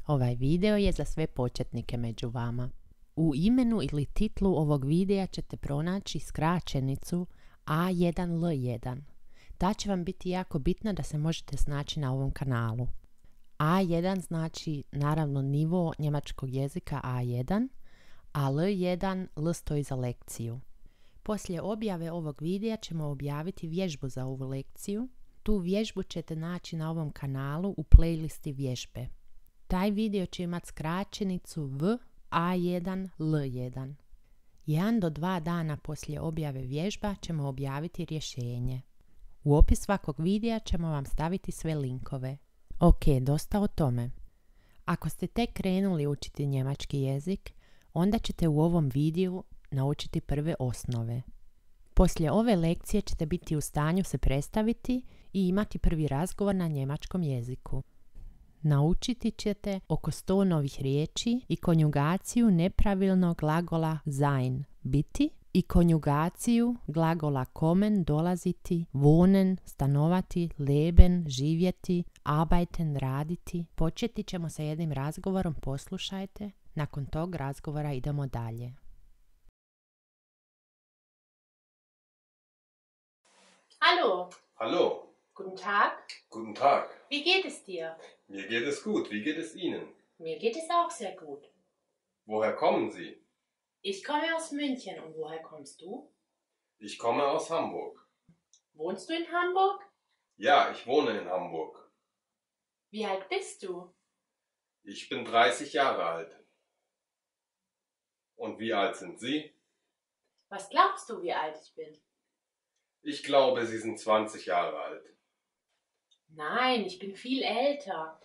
Ovaj video je za sve početnike među vama. U imenu ili titlu ovog videa ćete pronaći skraćenicu A1L1. Ta će vam biti jako bitna da se možete snaći na ovom kanalu. A1 znači naravno nivo njemačkog jezika A1, a L1 L stoji za lekciju. Poslije objave ovog videa ćemo objaviti vježbu za ovu lekciju. Tu vježbu ćete naći na ovom kanalu u playlisti vježbe. Taj video će imati skraćenicu V A1 L1. 1 do 2 dana poslije objave vježba ćemo objaviti rješenje. U opis svakog videa ćemo vam staviti sve linkove. Ok, dosta o tome. Ako ste tek krenuli učiti njemački jezik, onda ćete u ovom videu naučiti prve osnove. Poslije ove lekcije ćete biti u stanju se predstaviti i imati prvi razgovor na njemačkom jeziku. Naučiti ćete oko 100 novih riječi i konjugaciju nepravilnog glagola sein, biti, i konjugaciju glagola kommen, dolaziti, wohnen, stanovati, leben, živjeti, arbeiten, raditi. Početi ćemo sa jednim razgovorom, poslušajte. Nakon tog razgovora idemo dalje. Hallo. Hallo. Guten Tag. Guten Tag. Wie geht es dir? Mir geht es gut. Wie geht es Ihnen? Mir geht es auch sehr gut. Woher kommen Sie? Ich komme aus München und woher kommst du? Ich komme aus Hamburg. Wohnst du in Hamburg? Ja, ich wohne in Hamburg. Wie alt bist du? Ich bin 30 Jahre alt. Und wie alt sind Sie? Was glaubst du, wie alt ich bin? Ich glaube, Sie sind 20 Jahre alt. Nein, ich bin viel älter.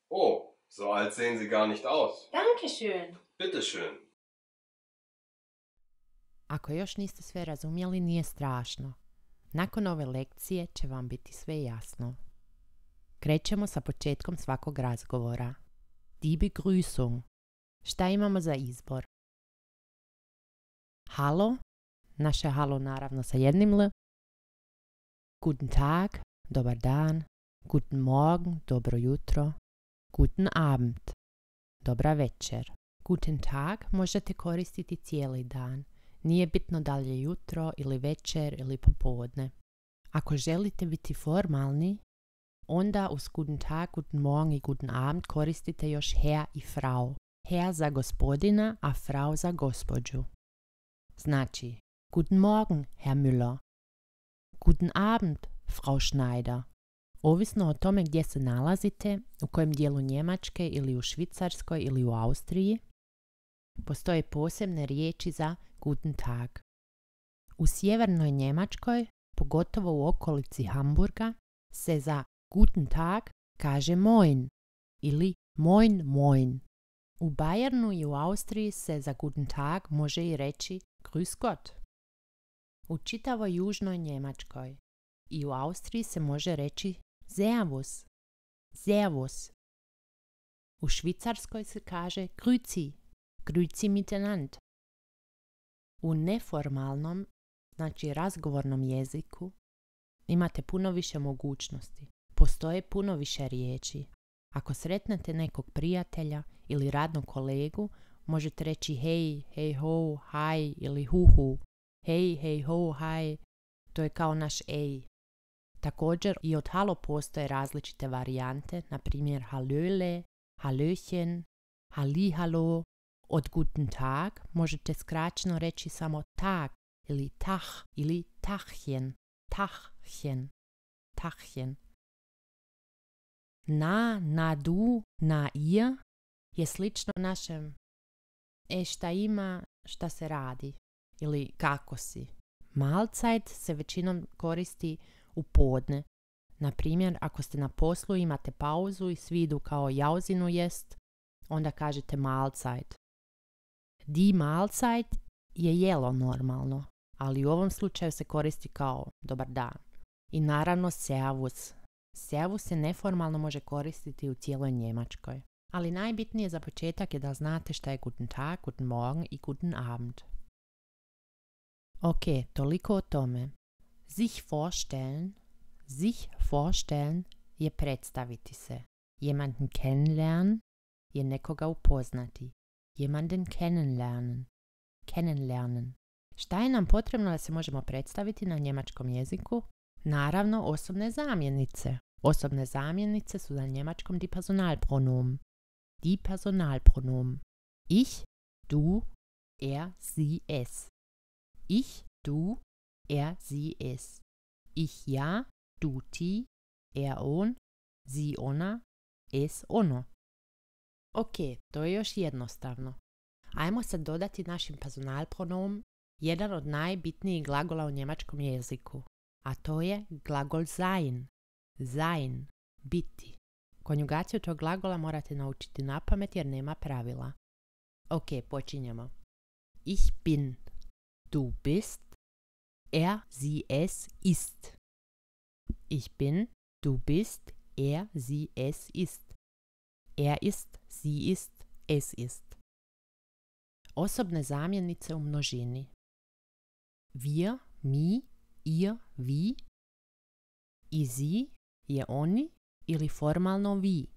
Oh, so alt sehen Sie gar nicht aus. Dankeschön. Bitteschön. Ako još niste sve razumjeli, nije strašno. Nakon ove lekcije će vam biti sve jasno. Krećemo sa početkom svakog razgovora. Die Begrüßung. Šta imamo za izbor? Halo, naše halo naravno sa jednim L. Guten Tag, dobar dan. Guten Morgen, dobro jutro. Guten Abend, dobra večer. Guten Tag možete koristiti cijeli dan. Nije bitno da li je jutro ili večer ili popodne. Ako želite biti formalni, onda uz Guten Tag, Guten Morgen i Guten Abend koristite još Herr i Frau. Herr za gospodina, a Frau za gospođu. Znači, Guten Morgen, Herr Müller. Guten Abend, Frau Schneider. Ovisno o tome gdje se nalazite, u kojem dijelu Njemačke ili u Švicarskoj ili u Austriji, postoje posebne riječi za Guten Tag. U sjevernoj Njemačkoj, pogotovo u okolici Hamburga, se za Guten Tag kaže Moin ili Moin Moin. U Bayernu i u Austriji se za Guten Tag može i reći Grüß Gott. U čitavoj južnoj Njemačkoj i u Austriji se može reći Servus, Servus. U Švicarskoj se kaže Grüezi, Grüezi miteinander. U neformalnom, znači razgovornom jeziku, imate puno više mogućnosti. Postoje puno više riječi. Ako sretnete nekog prijatelja ili radnog kolegu, možete reći hej, hej ho, haj ili hu hu. Hej, hej ho, haj. To je kao naš ej. Također i od halo postoje različite varijante, na primjer hallöle, hallöchen, hallihallo. Od Guten Tag možete skraćeno reći samo tag ili tah ili tachchen, tachchen, tachchen. Na du, na ihr je slično našem šta ima, šta se radi ili kako si. Mahlzeit se većinom koristi u podne. Na primjer, ako ste na poslu, imate pauzu i svi idu kao jauzinu jest, onda kažete Mahlzeit. Die Mahlzeit je jelo normalno, ali u ovom slučaju se koristi kao dobar dan. I naravno Servus. Servus se neformalno može koristiti u cijeloj Njemačkoj. Ali najbitnije za početak je da znate šta je Guten Tag, Guten Morgen i Guten Abend. Ok, toliko o tome. Sich vorstellen je predstaviti se. Jemanden kennenlernen je nekoga upoznati. Jemanden kennenlernen. Kennenlernen. Šta je nam potrebno da se možemo predstaviti na njemačkom jeziku? Naravno, osobne zamjenice. Osobne zamjenice su na njemačkom die Personalpronomen. Die Personalpronomen. Ich, du, er, sie, es. Ich, du, er, sie, es. Ich, ja, du, ti, er, on, sie, ona, es, ono. Ok, to je još jednostavno. Ajmo sad dodati našim personalpronomen jedan od najbitnijih glagola u njemačkom jeziku, a to je glagol sein. Sein, biti. Konjugaciju tog glagola morate naučiti napamet jer nema pravila. Ok, počinjemo. Ich bin, du bist, er, sie, es ist. Ich bin, du bist, er, sie, es ist. Er ist, sie ist, es ist. Osobne zamjenice u množini. Wir, mi, ihr, vi. I sie je oni ili formalno vi.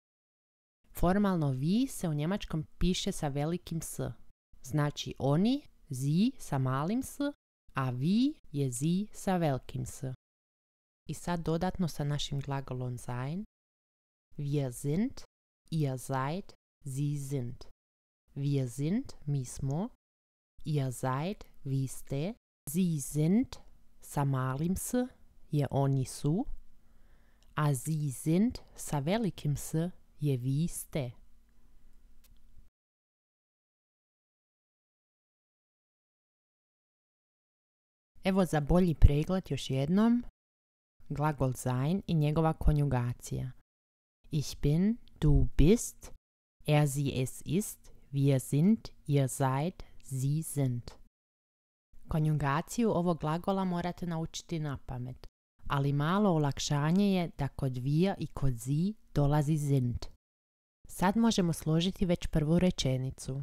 Formalno vi se u njemačkom piše sa velikim s. Znači oni, sie sa malim s, a vi je sie sa velikim s. I sad dodatno sa našim glagolom sein. Wir sind, ihr seid, sie sind. Wir sind, mi smo. Ihr seid, vi ste. Sie sind sa malim s je oni su. A sie sind sa velikim s je vi ste. Evo za bolji pregled još jednom. Glagol sein i njegova konjugacija. Ich bin, du bist, er, sie, es ist, wir sind, ihr seid, sie sind. Konjugaciju ovog glagola morate naučiti napamet, ali malo olakšanje je da kod wir i kod sie dolazi sind. Sad možemo složiti već prvu rečenicu.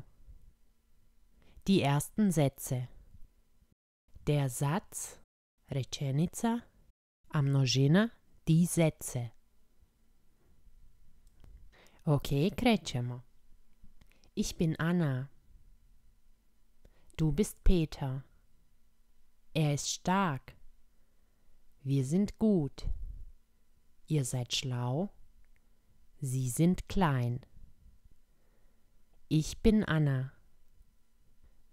Die ersten Sätze. Der Satz, rečenica, a množina die Sätze. Ok, krećemo. Ich bin Anna. Du bist Peter. Er ist stark. Wir sind gut. Ihr seid schlau. Sie sind klein. Ich bin Anna.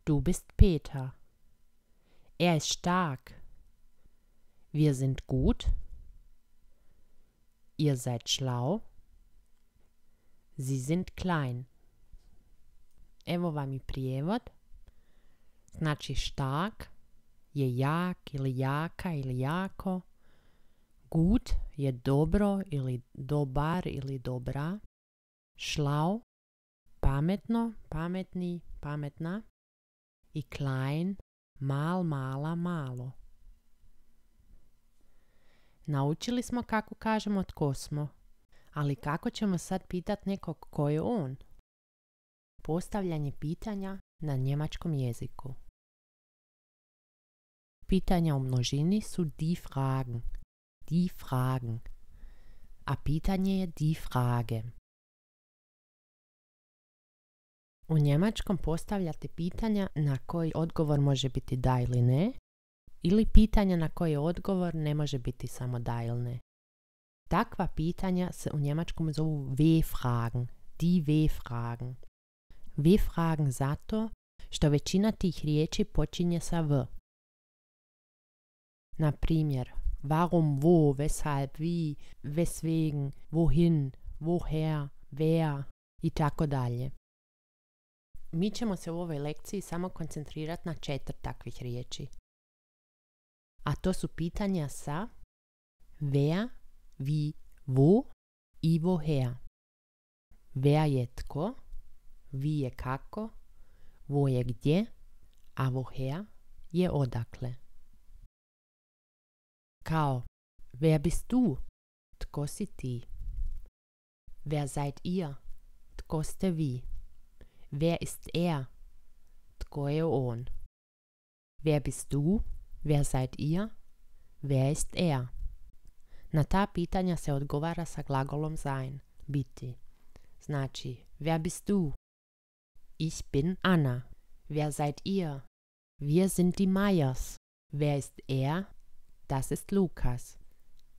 Du bist Peter. Er ist stark. Wir sind gut. Ihr seid schlau. Sie sind klein. Evo vam i prijevod. Znači stark je jak ili jaka ili jako. Gut je dobro ili dobar ili dobra. Schlau, pametno, pametni, pametna. I klein, mal, mala, malo. Naučili smo kako kažemo tko smo, ali kako ćemo sad pitat nekog ko je on? Postavljanje pitanja na njemačkom jeziku. Pitanja u množini su die Fragen. Die Fragen. A pitanje je die Frage. U njemačkom postavljate pitanja na koji odgovor može biti da ili ne, ili pitanja na koje odgovor ne može biti samo da ili ne. Takva pitanja se u njemačkom zovu W-Fragen. Die W-Fragen. W-Fragen zato što većina tih riječi počinje sa V. Na primjer, warum, wo, weshalb, wie, weswegen, wohin, woher, wer i tako dalje. Mi ćemo se u ovoj lekciji samo koncentrirati na 4 takvih riječi. A to su pitanja sa wer, wie, wo i woher. Wer je tko, wie je kako, wo je gdje, a woher je odakle. Kao, wer bist du? Tko si ti? Wer seid ihr? Tko ste vi? Wer ist er? Tko je on? Wer bist du? Wer seid ihr? Wer ist er? Na ta pitanja se odgovara sa glagolom sein. biti. Znači, wer bist du? Ich bin Anna. Wer seid ihr? Wir sind die Meyers. Wer ist er? Das ist Lukas.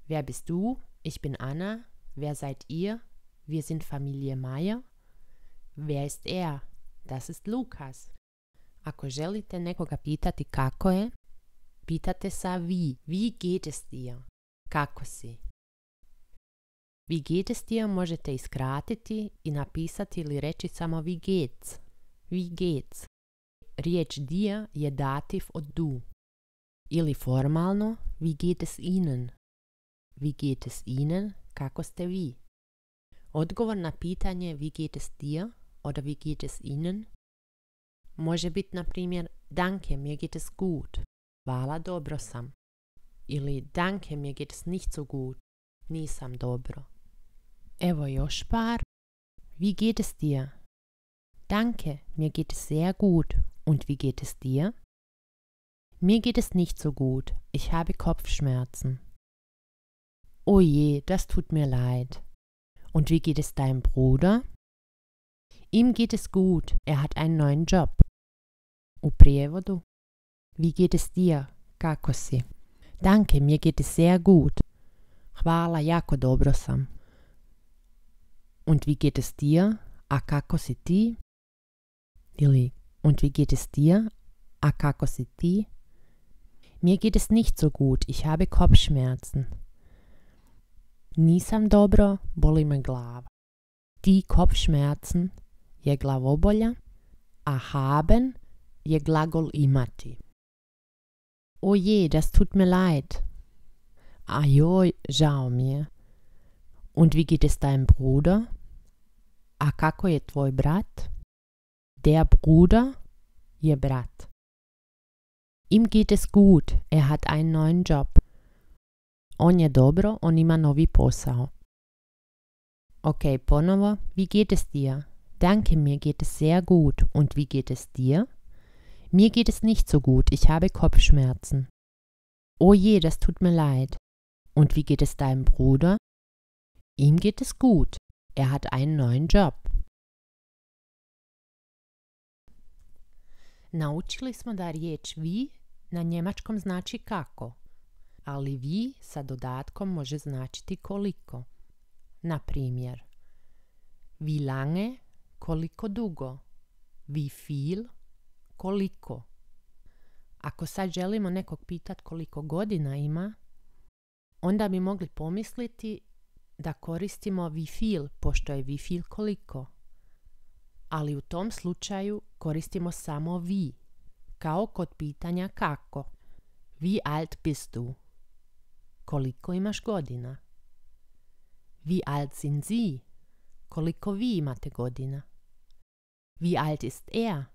Wer bist du? Ich bin Anna. Wer seid ihr? Wir sind Familie Meyer. Wer ist er? Das ist Lukas. Ako želite nekoga pitati kako je, pitate sa wie. Wie geht es dir? Kako si? Wie geht es dir možete iskratiti i napisati ili reći samo wie geht's. Wie geht's? Riječ dir je dativ od du. Ili formalno, wie geht es Ihnen? Wie geht es Ihnen? Kako ste vi? Odgovor na pitanje wie geht es dir oder wie geht es Ihnen može biti, na primjer, danke, mir geht es gut. Hvala, dobro sam. Ili danke, mir geht es nicht so gut. Nisam dobro. Evo još par. Wie geht es dir? Danke, mir geht es sehr gut. Und wie geht es dir? Mir geht es nicht so gut. Ich habe Kopfschmerzen. Oh je, das tut mir leid. Und wie geht es deinem Bruder? Ihm geht es gut. Er hat einen neuen Job. U prijevodu. Wie geht es dir? Kako si? Danke, mir geht es sehr gut. Hvala, jako dobro sam. Und wie geht es dir? A kako si ti? Ili, und wie geht es dir? A kako si ti? Mir geht es nicht so gut. Ich habe Kopfschmerzen. Nisam dobro, boli me glava. Die Kopfschmerzen je glavobolja, a haben je glagol imati. Oh je, das tut mir leid. A joj, žao mi je. Und wie geht es deinem Bruder? A kako je tvoj brat? Der Bruder je brat. Ihm geht es gut, er hat einen neuen Job. On je dobro, on ima novi posao. Ok, ponovo, wie geht es dir? Danke, mir geht es sehr gut. Und wie geht es dir? Mir geht es nicht so gut, ich habe Kopfschmerzen. Oh je, das tut mir leid. Und wie geht es deinem Bruder? Ihm geht es gut, er hat einen neuen Job. Naučili smo da riječ vi na njemačkom znači kako, ali vi sa dodatkom može značiti koliko. Na primjer, wie lange, koliko dugo, wie viel, koliko. Ako sad želimo nekog pitat koliko godina ima, onda bi mogli pomisliti da koristimo wie viel, pošto je wie viel koliko. Ali u tom slučaju koristimo samo wie, kao kod pitanja kako. Wie alt bist du? Koliko imaš godina? Wie alt sind Sie? Koliko vi imate godina? Wie alt ist er?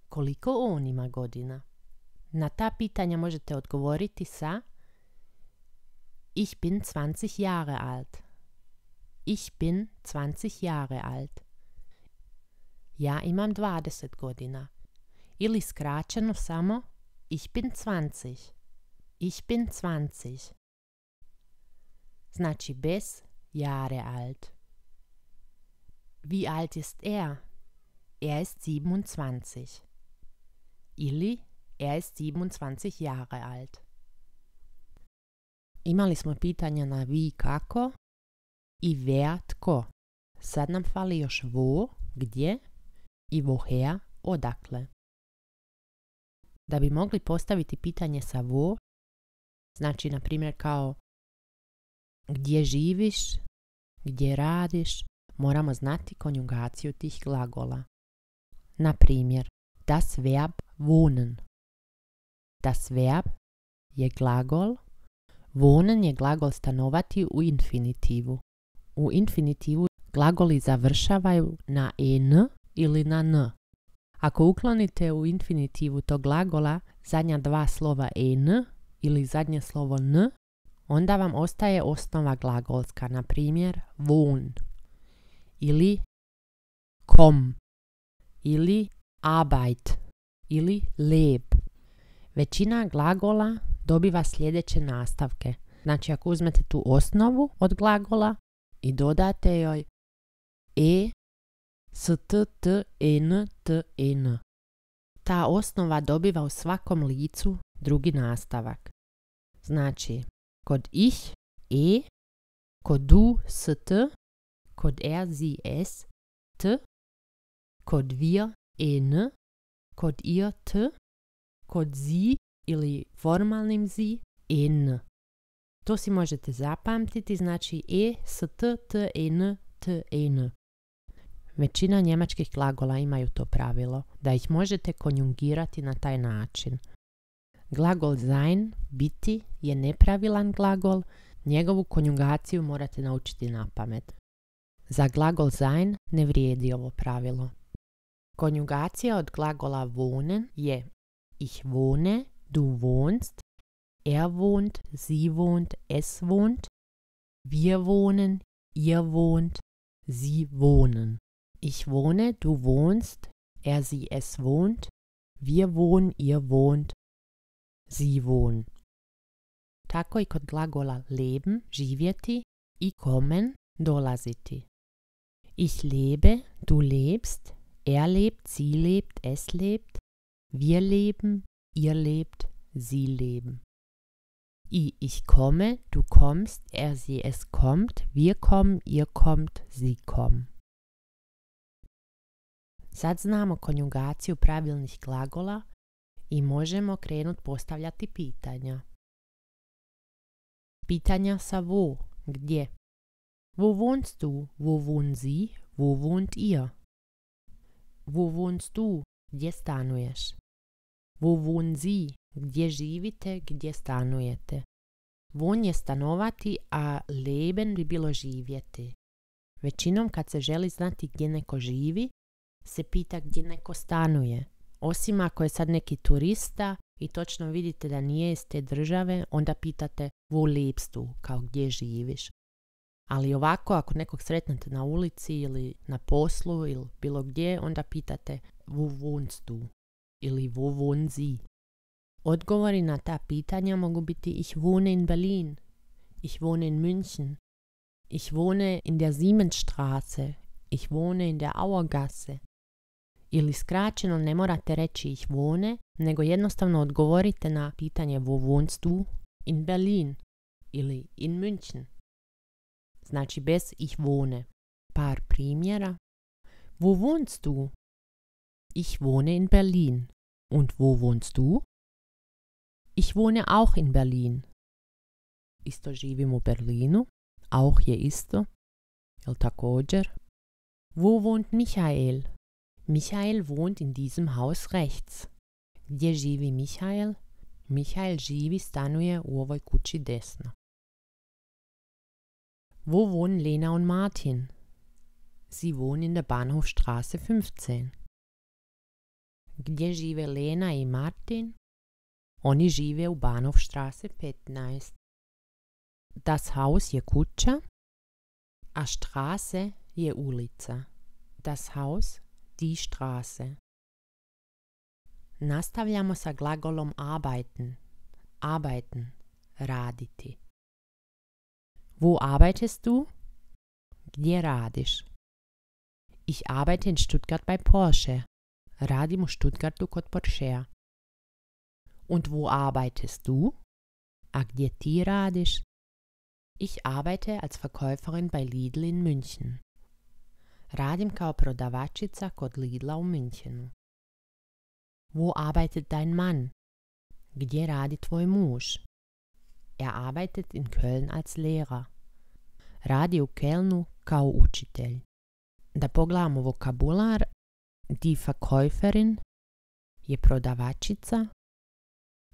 Koliko on ima godina? Na ta pitanja možete odgovoriti sa Ich bin 20 Jahre alt. Ich bin 20 Jahre alt. Ja imam 20 godina. Ili skraćeno samo Ich bin 20. Ich bin 20. Znači bez Jahre alt. Wie alt ist er? Er ist 27. Ili er ist 27 Jahre alt. Imali smo pitanja na vi kako i wer tko. Sad nam fali još wo, gdje, i woher, odakle. Da bi mogli postaviti pitanje sa wo, znači na primjer kao gdje živiš, gdje radiš, moramo znati konjugaciju tih glagola. Na primjer, das Verb wohnen. Das Verb je glagol, wohnen je glagol stanovati u infinitivu. U infinitivu glagoli završavaju na en ili na n. Ako uklonite u infinitivu tog glagola zadnja dva slova en ili zadnje slovo n, onda vam ostaje osnova glagolska, na primjer wohn ili komm ili arbeit ili leb. Većina glagola dobiva sljedeće nastavke. Znači ako uzmete tu osnovu od glagola i dodate joj e, st, t, n, t, n. Ta osnova dobiva u svakom licu drugi nastavak. Znači, kod ich, e, kod du, st, kod sie, s, t, kod wir, n, kod ihr, t, kod sie ili formalnim sie, n. To si možete zapamtiti, znači e, st, t, n, t, n. Većina njemačkih glagola imaju to pravilo, da ih možete konjugirati na taj način. Glagol sein, biti, je nepravilan glagol, njegovu konjugaciju morate naučiti na pamet. Za glagol sein ne vrijedi ovo pravilo. Konjugacija od glagola wohnen je ich wohne, du wohnst, er wohnt, sie wohnt, es wohnt, wir wohnen, ihr wohnt, sie wohnen. Ich wohne, du wohnst, er, sie, es wohnt, wir wohnen, ihr wohnt, sie wohnen. Tako i kod glagola leben, živjeti, i kommen, dolaziti. Ich lebe, du lebst, er lebt, sie lebt, es lebt, wir leben, ihr lebt, sie leben. Ich komme, du kommst, er, sie, es kommt, wir kommen, ihr kommt, sie kommen. Sad znamo konjugaciju pravilnih glagola i možemo krenuti postavljati pitanja. Pitanja sa wo, gdje. Wo wohnst du? Wo wohnen sie? Wo wohnt ihr? Wo wohnst du? Gdje stanuješ? Wo wohnen sie? Gdje živite? Gdje stanujete? Wohn je stanovati, a leben bi bilo živjeti. Većinom kad se želi znati gdje neko živi, se pita gdje neko stanuje. Osim ako je sad neki turista i točno vidite da nije iz te države, onda pitate wo lebst du, kao gdje živiš. Ali ovako, ako nekog sretnete na ulici ili na poslu ili bilo gdje, onda pitate wo wohnst du ili wo wohnen sie. Odgovori na ta pitanja mogu biti ich wohne in Berlin, ich wohne in München, ich wohne in der Siemensstraße, ich wohne in der Auergasse. Ili skraćeno ne morate reći ich wohne, nego jednostavno odgovorite na pitanje wo wohnst du in Berlin ili in München. Znači bez ich wohne. Par primjera. Wo wohnst du? Ich wohne in Berlin. Und wo wohnst du? Ich wohne auch in Berlin. Isto živim u Berlinu. Auch je isto. Jel također? Wo wohnt Michael? Michael wohnt in diesem Haus rechts. Gdje živi Michael? Michael živi, stanuje u ovoj kući desno. Wo wohnen Lena und Martin? Sie wohnen in der Bahnhofstraße 15. Gdje žive Lena i Martin? Oni žive u Bahnhofstraße 15. Das Haus je kuća, a Straße je ulica. Das Haus, die Straße. Nastavljamo sa glagolom arbeiten. Arbeiten, raditi. Wo arbeitest du? Gdje radiš? Ich arbeite in Stuttgart bei Porsche. Radim u Stuttgartu kod Porschea. Und wo arbeitest du? A gdje ti radiš? Ich arbeite als Verkäuferin bei Lidl in München. Radim kao prodavačica kod Lidla u Münchenu. Wo arbeitet dein Mann? Gdje radi tvoj muž? Er arbeitet in Köln als Lehrer. Radi u Kelnu kao učitelj. Da pogledamo vokabular, die Verkäuferin je prodavačica,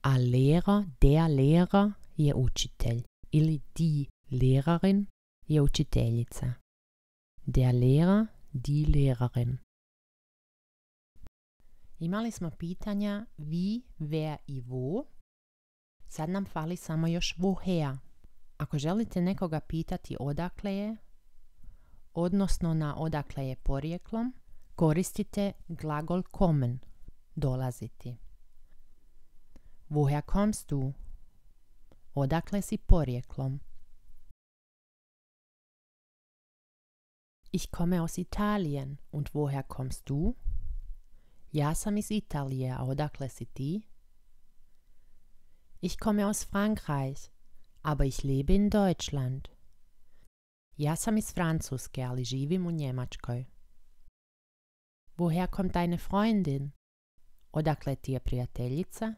a Lehrer, der Lehrer je učitelj. Ili die Lehrerin je učiteljica. Der Lehrer, die Lehrerin. Imali smo pitanja wie, wer i wo. Sad nam fali samo još woher. Ako želite nekoga pitati odakle je, odnosno na odakle je porijeklom, koristite glagol kommen, dolaziti. Woher kommst du? Odakle si porijeklom? Ich komme aus Italien. Und woher kommst du? Ja sam iz Italije, a odakle si ti? Ich komme aus Frankreich, aber ich lebe in Deutschland. Ja sam iz Francuske, ali živim u Njemačkoj. Woher kommt deine Freundin? Odakle ti je prijateljica?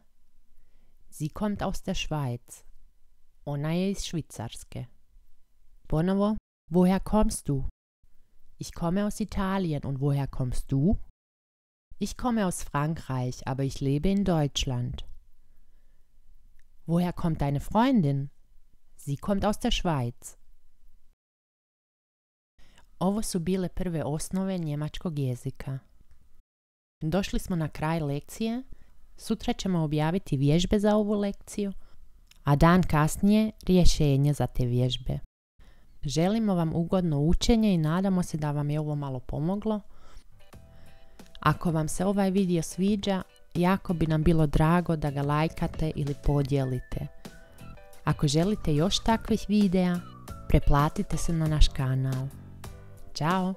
Sie kommt aus der Schweiz. Ona je iz Švicarske. Ponovo, woher kommst du? Ich komme aus Italien. Und woher kommst du? Ich komme aus Frankreich, aber ich lebe in Deutschland. Woher kommt deine Freundin? Sie kommt aus der Schweiz. Ovo su bile prve osnove njemačkog jezika. Došli smo na kraj lekcije. Sutra ćemo objaviti vježbe za ovu lekciju, a dan kasnije rješenje za te vježbe. Želimo vam ugodno učenje i nadamo se da vam je ovo malo pomoglo. Ako vam se ovaj video sviđa, jako bi nam bilo drago da ga lajkate ili podijelite. Ako želite još takvih videa, preplatite se na naš kanal. Ćao!